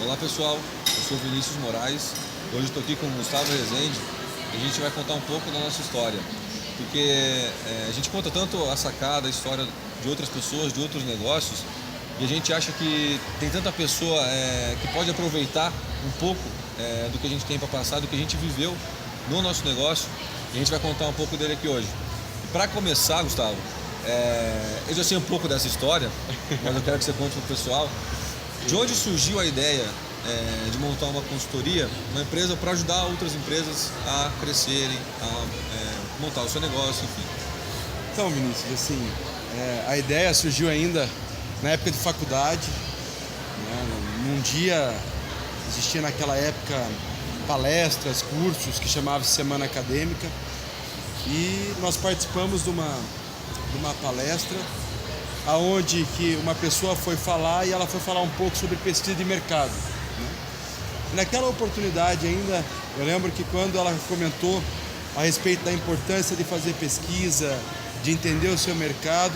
Olá pessoal, eu sou Vinícius Moraes, hoje estou aqui com o Gustavo Rezende e a gente vai contar um pouco da nossa história, porque a gente conta tanto a sacada, a história de outras pessoas, de outros negócios, e a gente acha que tem tanta pessoa que pode aproveitar um pouco do que a gente tem para passar, do que a gente viveu no nosso negócio, e a gente vai contar um pouco dele aqui hoje. E para começar, Gustavo, eu já sei um pouco dessa história, mas eu quero que você conte para o pessoal. De onde surgiu a ideia de montar uma consultoria, uma empresa para ajudar outras empresas a crescerem, a montar o seu negócio, enfim? Então, Vinícius, assim, a ideia surgiu ainda na época de faculdade, né? Num dia, existia naquela época palestras, cursos que chamavam Semana Acadêmica, e nós participamos de uma palestra aonde que uma pessoa foi falar e ela foi falar um pouco sobre pesquisa de mercado, né? E naquela oportunidade ainda, eu lembro que quando ela comentou a respeito da importância de fazer pesquisa, de entender o seu mercado,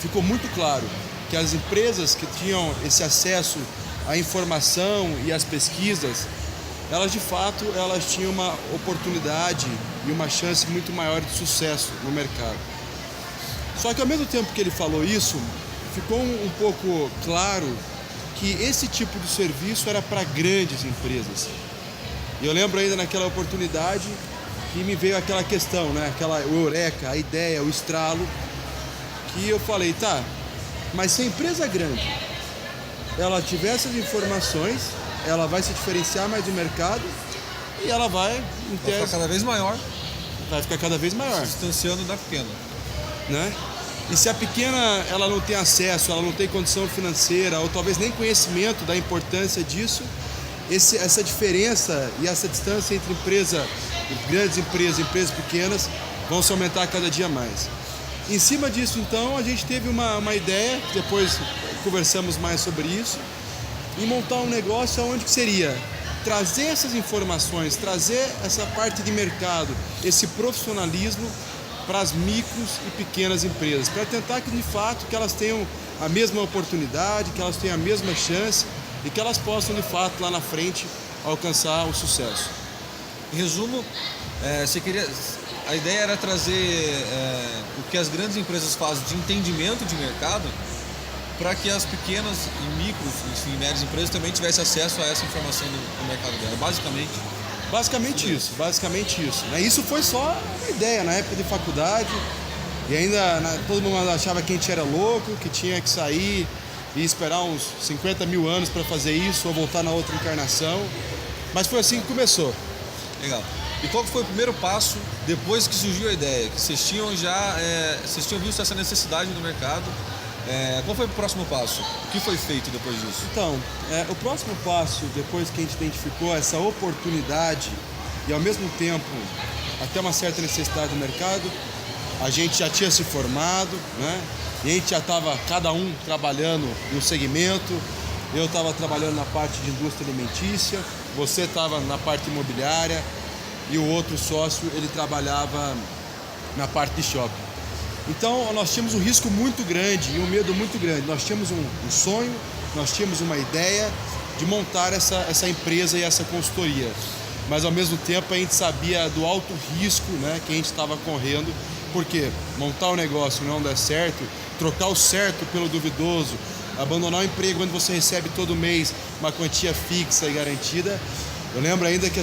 ficou muito claro que as empresas que tinham esse acesso à informação e às pesquisas, elas de fato tinham uma oportunidade e uma chance muito maior de sucesso no mercado. Só que ao mesmo tempo que ele falou isso, ficou um pouco claro que esse tipo de serviço era para grandes empresas. E eu lembro ainda naquela oportunidade que me veio aquela questão, né? O eureka, a ideia, o estralo, que eu falei, tá, mas se a empresa grande, ela tiver essas informações, ela vai se diferenciar mais do mercado e ela vai Ficar cada vez maior, vai ficar cada vez maior, se distanciando da pequena. né? E se a pequena ela não tem acesso, ela não tem condição financeira ou talvez nem conhecimento da importância disso, essa diferença e essa distância entre grandes empresas e empresas pequenas vão se aumentar cada dia mais. Em cima disso, então, a gente teve uma ideia, depois conversamos mais sobre isso, em montar um negócio onde que seria trazer essas informações, trazer essa parte de mercado, esse profissionalismo para as micros e pequenas empresas, para tentar que de fato que elas tenham a mesma oportunidade, que elas tenham a mesma chance e que elas possam de fato lá na frente alcançar o sucesso. Em resumo, a ideia era trazer o que as grandes empresas fazem de entendimento de mercado para que as pequenas e micros, enfim, médias empresas também tivessem acesso a essa informação do mercado dela, basicamente. Basicamente isso, né? Isso foi só uma ideia na época de faculdade e ainda todo mundo achava que a gente era louco, que tinha que sair e esperar uns 50 mil anos para fazer isso ou voltar na outra encarnação, mas foi assim que começou. Legal. E qual foi o primeiro passo depois que surgiu a ideia? Que vocês tinham visto essa necessidade no mercado? Qual foi o próximo passo? O que foi feito depois disso? Então, o próximo passo, depois que a gente identificou essa oportunidade e ao mesmo tempo até uma certa necessidade do mercado, a gente já tinha se formado, né? E a gente já estava cada um trabalhando em um segmento. Eu estava trabalhando na parte de indústria alimentícia, você estava na parte imobiliária e o outro sócio ele trabalhava na parte de shopping. Então nós tínhamos um risco muito grande e um medo muito grande. Nós tínhamos um sonho, nós tínhamos uma ideia de montar essa empresa e essa consultoria. Mas ao mesmo tempo a gente sabia do alto risco, né, que a gente estava correndo, porque montar um negócio e não dar certo, trocar o certo pelo duvidoso, abandonar o emprego onde você recebe todo mês uma quantia fixa e garantida. Eu lembro ainda que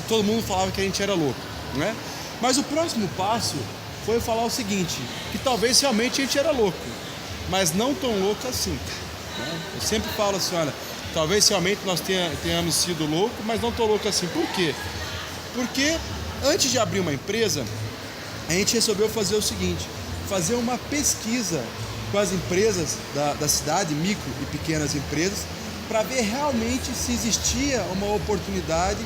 todo mundo falava que a gente era louco, né? Mas o próximo passo foi falar o seguinte, que talvez realmente a gente era louco, mas não tão louco assim, né? Eu sempre falo assim, olha, talvez realmente nós tenhamos sido loucos, mas não tão louco assim. Por quê? Porque antes de abrir uma empresa, a gente resolveu fazer o seguinte, fazer uma pesquisa com as empresas da cidade, micro e pequenas empresas, para ver realmente se existia uma oportunidade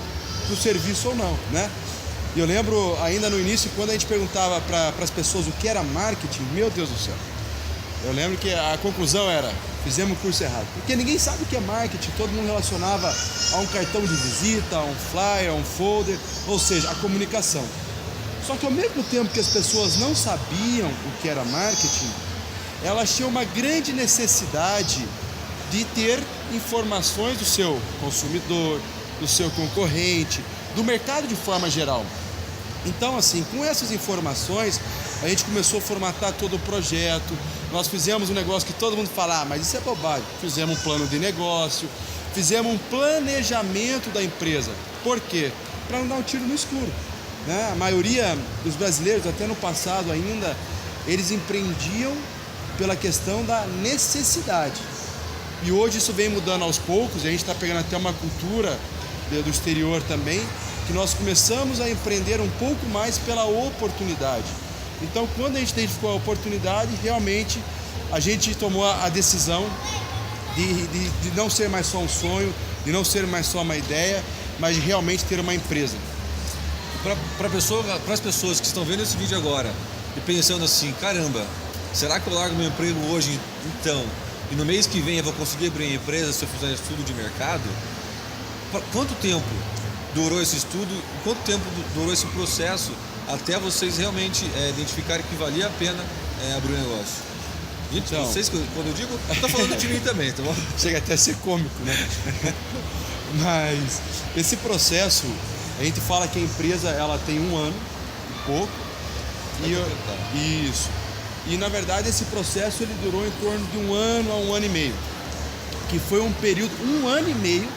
do serviço ou não, né? E eu lembro ainda no início, quando a gente perguntava para as pessoas o que era marketing, meu Deus do céu. Eu lembro que a conclusão era, fizemos o curso errado. Porque ninguém sabe o que é marketing, todo mundo relacionava a um cartão de visita, a um flyer, a um folder, ou seja, a comunicação. Só que ao mesmo tempo que as pessoas não sabiam o que era marketing, elas tinham uma grande necessidade de ter informações do seu consumidor, do seu concorrente, do mercado de forma geral. Então, assim, com essas informações, a gente começou a formatar todo o projeto. Nós fizemos um negócio que todo mundo fala, mas isso é bobagem. Fizemos um plano de negócio, fizemos um planejamento da empresa. Por quê? Para não dar um tiro no escuro, né? A maioria dos brasileiros, até no passado ainda, eles empreendiam pela questão da necessidade. E hoje isso vem mudando aos poucos, e a gente está pegando até uma cultura do exterior também, que nós começamos a empreender um pouco mais pela oportunidade. Então, quando a gente identificou a oportunidade, realmente a gente tomou a decisão de não ser mais só um sonho, de não ser mais só uma ideia, mas de realmente ter uma empresa. Para as pessoas que estão vendo esse vídeo agora e pensando assim, caramba, será que eu largo meu emprego hoje então? E no mês que vem eu vou conseguir abrir a empresa se eu fizer estudo de mercado? Quanto tempo durou esse estudo? Quanto tempo durou esse processo até vocês realmente identificarem que valia a pena abrir um negócio? Gente, então, vocês, quando eu digo, estou falando de mim também, tá bom? Chega até a ser cômico, né? Mas esse processo, a gente fala que a empresa ela tem 1 ano e pouco. Isso. E na verdade esse processo ele durou em torno de 1 ano a 1 ano e meio. Que foi um período, 1 ano e meio,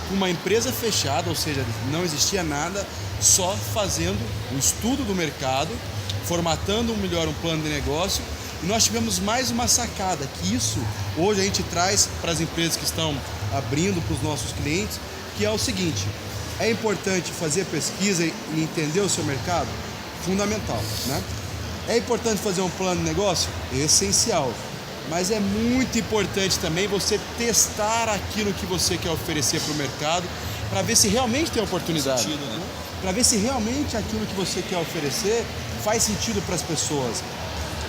com uma empresa fechada, ou seja, não existia nada, só fazendo um estudo do mercado, formatando melhor um plano de negócio. E nós tivemos mais uma sacada, que isso hoje a gente traz para as empresas que estão abrindo para os nossos clientes, que é o seguinte: é importante fazer pesquisa e entender o seu mercado? Fundamental, né? É importante fazer um plano de negócio? Essencial. Mas é muito importante também você testar aquilo que você quer oferecer para o mercado, para ver se realmente tem oportunidade. Sentido, né? Para ver se realmente aquilo que você quer oferecer faz sentido para as pessoas.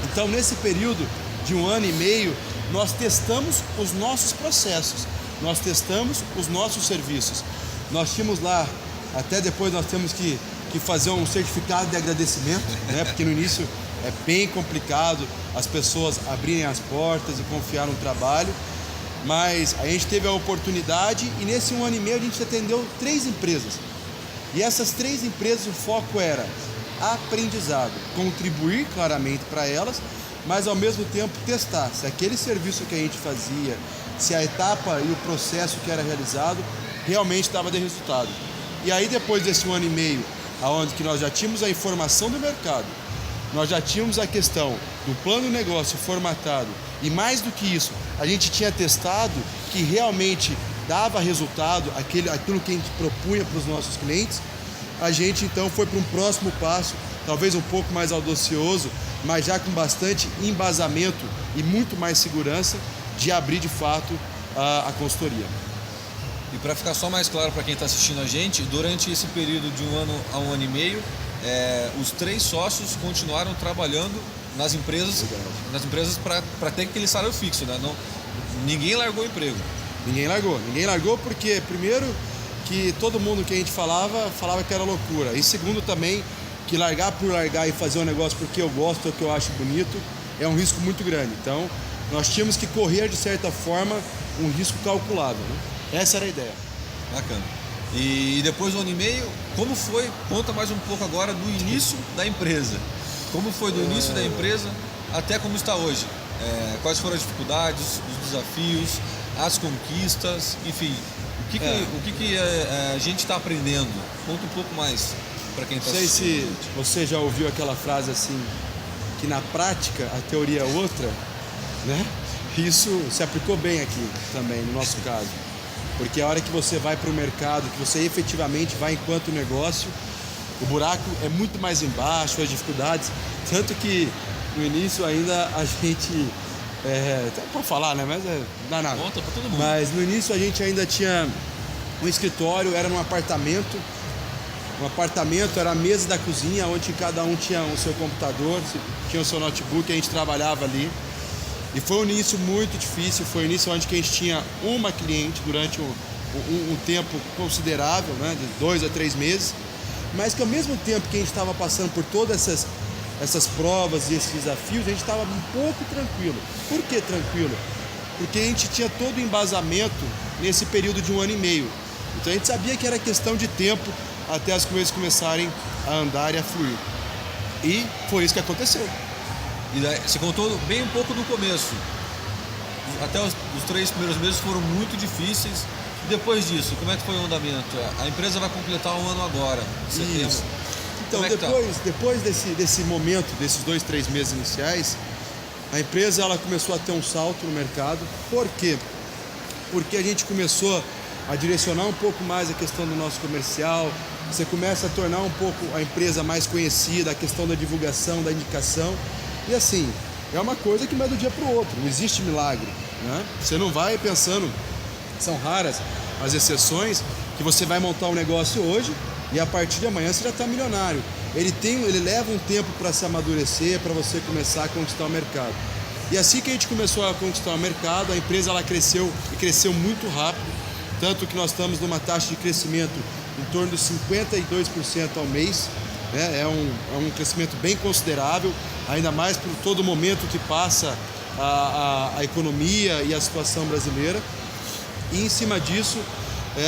Então, nesse período de 1 ano e meio, nós testamos os nossos processos, nós testamos os nossos serviços. Nós tínhamos lá, até depois nós temos que fazer um certificado de agradecimento, né? Porque no início é bem complicado as pessoas abrirem as portas e confiar no trabalho, mas a gente teve a oportunidade e nesse 1 ano e meio a gente atendeu 3 empresas. E essas 3 empresas, o foco era aprendizado, contribuir claramente para elas, mas ao mesmo tempo testar se aquele serviço que a gente fazia, se a etapa e o processo que era realizado realmente estava de resultado. E aí depois desse 1 ano e meio, aonde que nós já tínhamos a informação do mercado, nós já tínhamos a questão do plano de negócio formatado e mais do que isso, a gente tinha testado que realmente dava resultado aquilo que a gente propunha para os nossos clientes. A gente então foi para um próximo passo, talvez um pouco mais audacioso, mas já com bastante embasamento e muito mais segurança de abrir de fato a consultoria. E para ficar só mais claro para quem está assistindo a gente, durante esse período de 1 ano a 1 ano e meio, os 3 sócios continuaram trabalhando nas empresas para ter aquele salário fixo, né? Não, ninguém largou o emprego. Ninguém largou porque primeiro que todo mundo que a gente falava que era loucura. E segundo também, que largar por largar e fazer um negócio porque eu gosto ou que eu acho bonito é um risco muito grande. Então, nós tínhamos que correr de certa forma um risco calculável, né? Essa era a ideia. Bacana. E depois do 1 ano e meio, como foi? Conta mais um pouco agora do início da empresa. Como foi do início da empresa até como está hoje? Quais foram as dificuldades, os desafios, as conquistas, enfim... O que a gente está aprendendo? Conta um pouco mais para quem está assistindo. Não sei se você já ouviu aquela frase assim, que na prática a teoria é outra, né? Isso se aplicou bem aqui também, no nosso caso. Porque a hora que você vai para o mercado, que você efetivamente vai enquanto negócio, o buraco é muito mais embaixo, as dificuldades. Tanto que no início ainda a gente... pode falar, né? Mas não dá nada. Conta pra todo mundo. Mas no início a gente ainda tinha um escritório, era num apartamento. Um apartamento, era a mesa da cozinha, onde cada um tinha o seu computador, tinha o seu notebook, a gente trabalhava ali. E foi um início muito difícil, foi um início onde que a gente tinha uma cliente durante um tempo considerável, né? De 2 a 3 meses. Mas que ao mesmo tempo que a gente estava passando por todas essas provas e esses desafios, a gente estava um pouco tranquilo. Por que tranquilo? porque a gente tinha todo o embasamento nesse período de 1 ano e meio. Então a gente sabia que era questão de tempo até as coisas começarem a andar e a fluir. E foi isso que aconteceu. E daí, você contou bem um pouco do começo. Até os 3 primeiros meses foram muito difíceis. E depois disso, como é que foi o andamento? A empresa vai completar 1 ano agora, em setembro. Isso. Então, depois desse momento, desses 2, 3 meses iniciais, a empresa ela começou a ter um salto no mercado. Por quê? Porque a gente começou a direcionar um pouco mais a questão do nosso comercial, você começa a tornar um pouco a empresa mais conhecida, a questão da divulgação, da indicação. E assim, é uma coisa que não é do dia para o outro, não existe milagre, né? Você não vai pensando, são raras as exceções, que você vai montar um negócio hoje e a partir de amanhã você já está milionário. Ele leva um tempo para se amadurecer, para você começar a conquistar o mercado. E assim que a gente começou a conquistar o mercado, a empresa ela cresceu e cresceu muito rápido, tanto que nós estamos numa taxa de crescimento em torno de 52% ao mês, né? É um crescimento bem considerável, ainda mais por todo o momento que passa a economia e a situação brasileira. E em cima disso,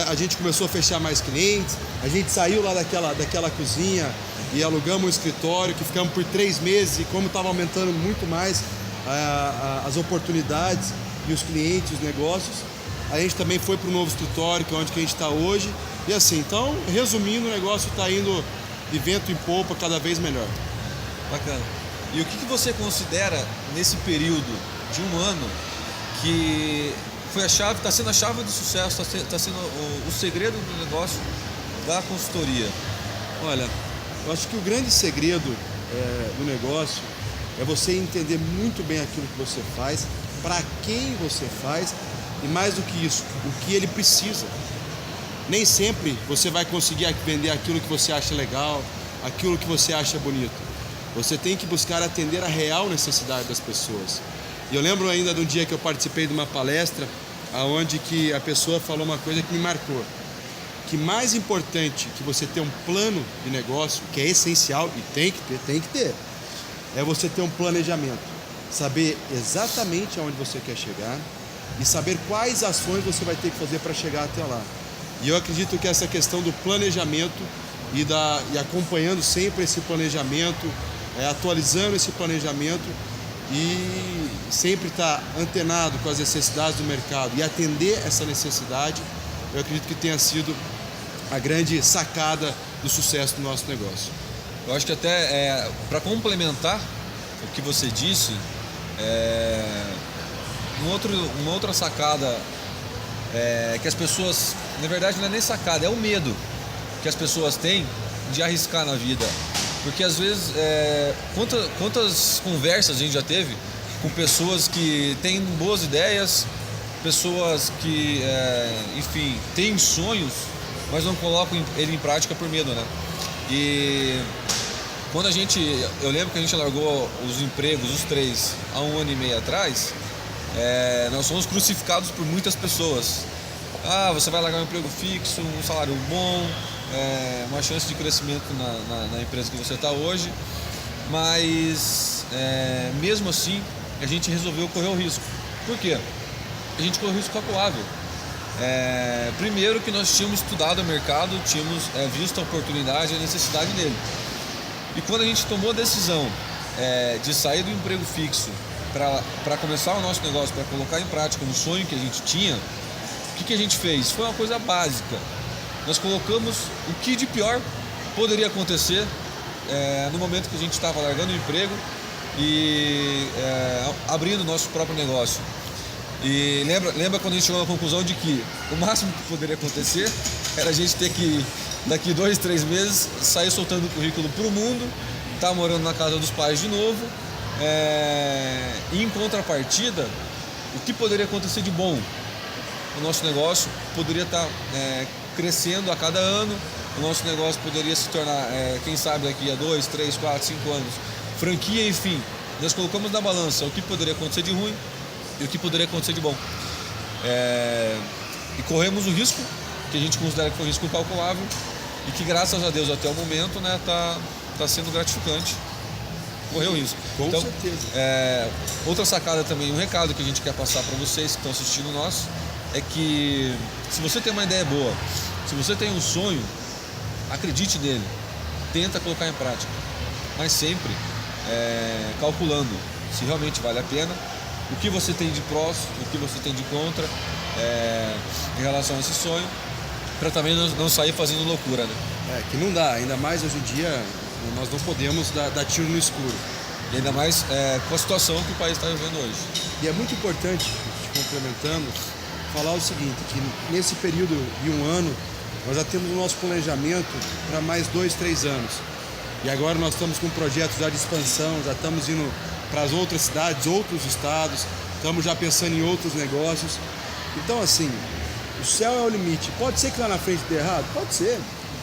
a gente começou a fechar mais clientes, a gente saiu lá daquela cozinha e alugamos um escritório que ficamos por 3 meses e como estava aumentando muito mais as oportunidades e os clientes, os negócios, a gente também foi para o novo escritório, que é onde que a gente está hoje. E assim, então, resumindo, o negócio está indo de vento em popa cada vez melhor. Bacana. E o que você considera nesse período de 1 ano que foi a chave, está sendo a chave de sucesso, está sendo o segredo do negócio da consultoria? Olha, eu acho que o grande segredo do negócio é você entender muito bem aquilo que você faz, para quem você faz e mais do que isso, o que ele precisa. Nem sempre você vai conseguir vender aquilo que você acha legal, aquilo que você acha bonito. Você tem que buscar atender a real necessidade das pessoas. E eu lembro ainda de um dia que eu participei de uma palestra onde que a pessoa falou uma coisa que me marcou. Que mais importante que você ter um plano de negócio, que é essencial e tem que ter, é você ter um planejamento. Saber exatamente aonde você quer chegar e saber quais ações você vai ter que fazer para chegar até lá. E eu acredito que essa questão do planejamento e acompanhando sempre esse planejamento, atualizando esse planejamento e sempre estar antenado com as necessidades do mercado e atender essa necessidade, eu acredito que tenha sido a grande sacada do sucesso do nosso negócio. Eu acho que até para complementar o que você disse, uma outra sacada que as pessoas, na verdade não é nem sacada, é o medo que as pessoas têm de arriscar na vida. Porque às vezes, quantas conversas a gente já teve com pessoas que têm boas ideias, pessoas que, enfim, têm sonhos, mas não colocam ele em prática por medo, né? E quando eu lembro que a gente largou os empregos, os 3, há 1 ano e meio atrás, nós fomos crucificados por muitas pessoas. Você vai largar um emprego fixo, um salário bom, uma chance de crescimento na empresa que você está hoje, mas mesmo assim a gente resolveu correr o risco. Por quê? A gente correu o risco calculável. Primeiro que nós tínhamos estudado o mercado, tínhamos visto a oportunidade e a necessidade dele. E quando a gente tomou a decisão de sair do emprego fixo para começar o nosso negócio, para colocar em prática um sonho que a gente tinha, o que a gente fez? Foi uma coisa básica. Nós colocamos o que de pior poderia acontecer no momento que a gente estava largando o emprego e abrindo o nosso próprio negócio. E lembra quando a gente chegou na conclusão de que o máximo que poderia acontecer era a gente ter que, daqui 2, 3 meses, sair soltando o currículo para o mundo, estar morando na casa dos pais de novo, e em contrapartida, o que poderia acontecer de bom? O nosso negócio poderia estar crescendo a cada ano, o nosso negócio poderia se tornar, quem sabe daqui a 2, 3, 4, 5 anos, franquia, enfim. Nós colocamos na balança o que poderia acontecer de ruim e o que poderia acontecer de bom. E corremos o risco, que a gente considera que foi um risco calculável, e que graças a Deus até o momento tá sendo gratificante. correr o risco. Com então, certeza. Outra sacada também, um recado que a gente quer passar para vocês que estão assistindo nós, é que se você tem uma ideia boa, se você tem um sonho, acredite nele, tenta colocar em prática, mas sempre calculando se realmente vale a pena, o que você tem de prós, o que você tem de contra em relação a esse sonho, para também não sair fazendo loucura, né? Que não dá, ainda mais hoje em dia nós não podemos dar tiro no escuro. E ainda mais com a situação que o país está vivendo hoje. E é muito importante, complementando, falar o seguinte, que nesse período de um ano, nós já temos o nosso planejamento para mais 2, 3 anos. E agora nós estamos com projetos já de expansão, já estamos indo para as outras cidades, outros estados, estamos já pensando em outros negócios. Então, assim, o céu é o limite. Pode ser que lá na frente dê errado? Pode ser.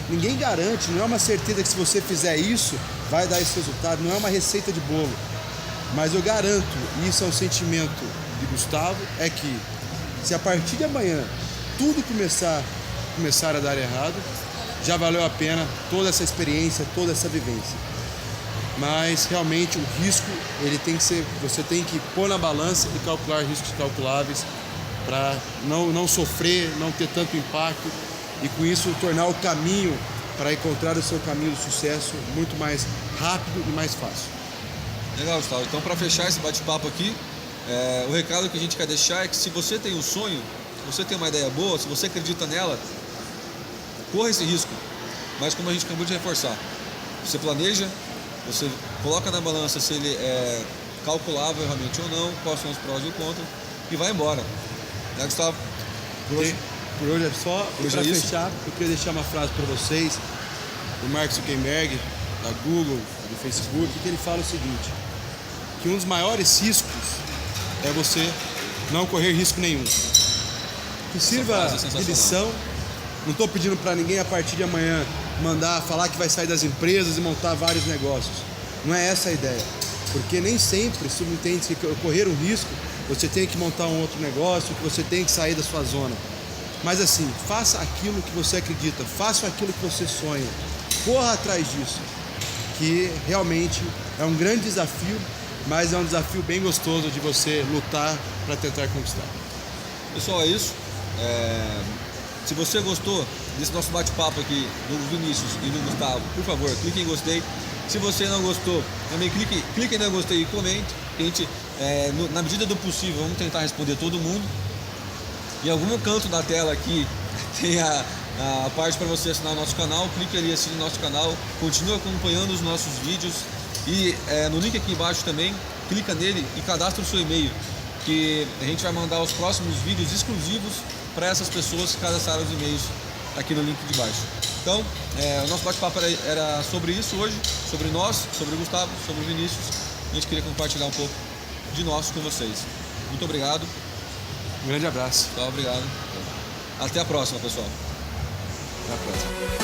Ninguém garante, não é uma certeza que se você fizer isso, vai dar esse resultado, não é uma receita de bolo. Mas eu garanto, e isso é um sentimento de Gustavo, é que se a partir de amanhã tudo começar a dar errado, já valeu a pena toda essa experiência, toda essa vivência. Mas realmente o risco, ele tem que ser, você tem que pôr na balança e calcular riscos calculáveis para não sofrer, não ter tanto impacto e com isso tornar o caminho para encontrar o seu caminho do sucesso muito mais rápido e mais fácil. Legal, Gustavo. Então, para fechar esse bate-papo aqui, o recado que a gente quer deixar é que se você tem um sonho, se você tem uma ideia boa, se você acredita nela, corra esse risco. Mas como a gente acabou de reforçar, você planeja, você coloca na balança se ele é calculável realmente ou não, quais são os prós e os contras, e vai embora. Né, Gustavo? Por hoje é só. E para fechar, eu queria deixar uma frase para vocês, do Mark Zuckerberg, da Google, do Facebook, que ele fala o seguinte, que um dos maiores riscos é você não correr risco nenhum. Que sirva de lição. Não estou pedindo para ninguém a partir de amanhã falar que vai sair das empresas e montar vários negócios. Não é essa a ideia. Porque nem sempre subentende que correr um risco, você tem que montar um outro negócio, que você tem que sair da sua zona. Mas assim, faça aquilo que você acredita, faça aquilo que você sonha. Corra atrás disso. Que realmente é um grande desafio, mas é um desafio bem gostoso de você lutar para tentar conquistar. Pessoal, é isso. Se você gostou desse nosso bate-papo aqui do Vinícius e do Gustavo, por favor, clique em gostei. Se você não gostou, também clique em não gostei e comente. A gente, na medida do possível, vamos tentar responder todo mundo. Em algum canto da tela aqui tem a parte para você assinar o nosso canal. Clique ali, assine o nosso canal, continue acompanhando os nossos vídeos. E no link aqui embaixo também, clica nele e cadastra o seu e-mail, que a gente vai mandar os próximos vídeos exclusivos para essas pessoas que cadastraram os e-mails aqui no link de baixo. Então, o nosso bate-papo era sobre isso hoje, sobre nós, sobre o Gustavo, sobre o Vinícius. A gente queria compartilhar um pouco de nós com vocês. Muito obrigado. Um grande abraço. Tá, obrigado. Até a próxima, pessoal. Até a próxima.